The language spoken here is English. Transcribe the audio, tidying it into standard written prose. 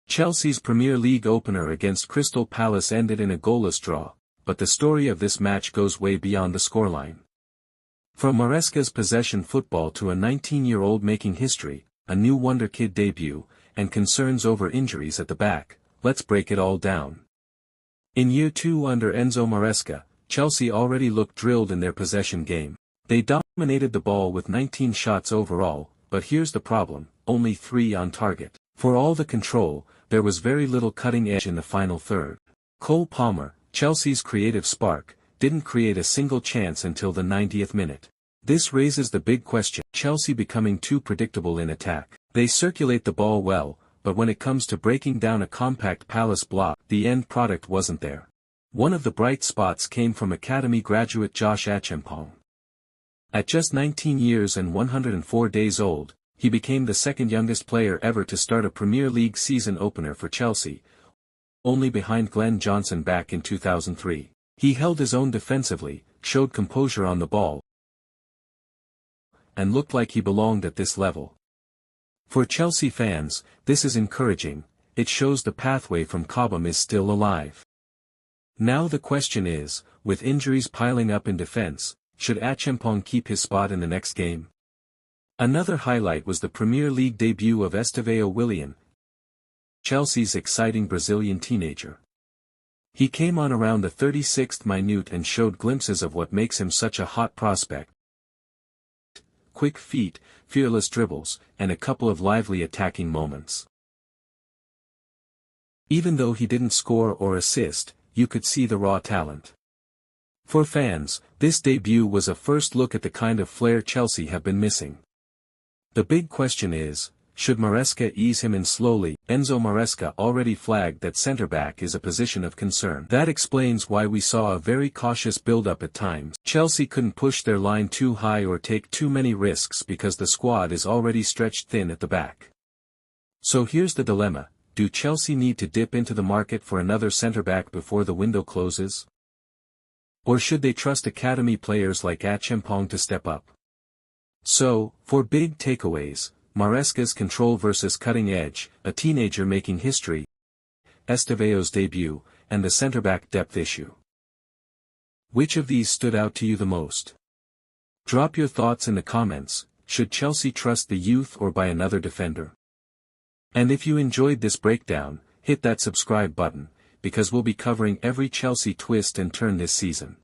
Chelsea's Premier League opener against Crystal Palace ended in a goalless draw, but the story of this match goes way beyond the scoreline. From Maresca's possession football to a 19-year-old making history, a new wonder kid debut, and concerns over injuries at the back, let's break it all down. In year 2 under Enzo Maresca, Chelsea already looked drilled in their possession game. They dominated the ball with 19 shots overall, but here's the problem, only 3 on target. For all the control, there was very little cutting edge in the final third. Cole Palmer, Chelsea's creative spark, didn't create a single chance until the 90th minute. This raises the big question, Chelsea becoming too predictable in attack. They circulate the ball well, but when it comes to breaking down a compact Palace block, the end product wasn't there. One of the bright spots came from academy graduate Josh Acheampong. At just 19 years and 104 days old, he became the second youngest player ever to start a Premier League season opener for Chelsea, only behind Glenn Johnson back in 2003. He held his own defensively, showed composure on the ball, and looked like he belonged at this level. For Chelsea fans, this is encouraging, it shows the pathway from Cobham is still alive. Now the question is, with injuries piling up in defense, should Acheampong keep his spot in the next game? Another highlight was the Premier League debut of Estêvão Willian, Chelsea's exciting Brazilian teenager. He came on around the 36th minute and showed glimpses of what makes him such a hot prospect. Quick feet, fearless dribbles, and a couple of lively attacking moments. Even though he didn't score or assist, you could see the raw talent. For fans, this debut was a first look at the kind of flair Chelsea have been missing. The big question is, should Maresca ease him in slowly? Enzo Maresca already flagged that centre-back is a position of concern. That explains why we saw a very cautious build-up at times. Chelsea couldn't push their line too high or take too many risks because the squad is already stretched thin at the back. So here's the dilemma, do Chelsea need to dip into the market for another centre-back before the window closes? Or should they trust academy players like Acheampong to step up? So, for big takeaways, Maresca's control versus cutting edge, a teenager making history, Estevão's debut, and the centre-back depth issue. Which of these stood out to you the most? Drop your thoughts in the comments, should Chelsea trust the youth or buy another defender? And if you enjoyed this breakdown, hit that subscribe button, because we'll be covering every Chelsea twist and turn this season.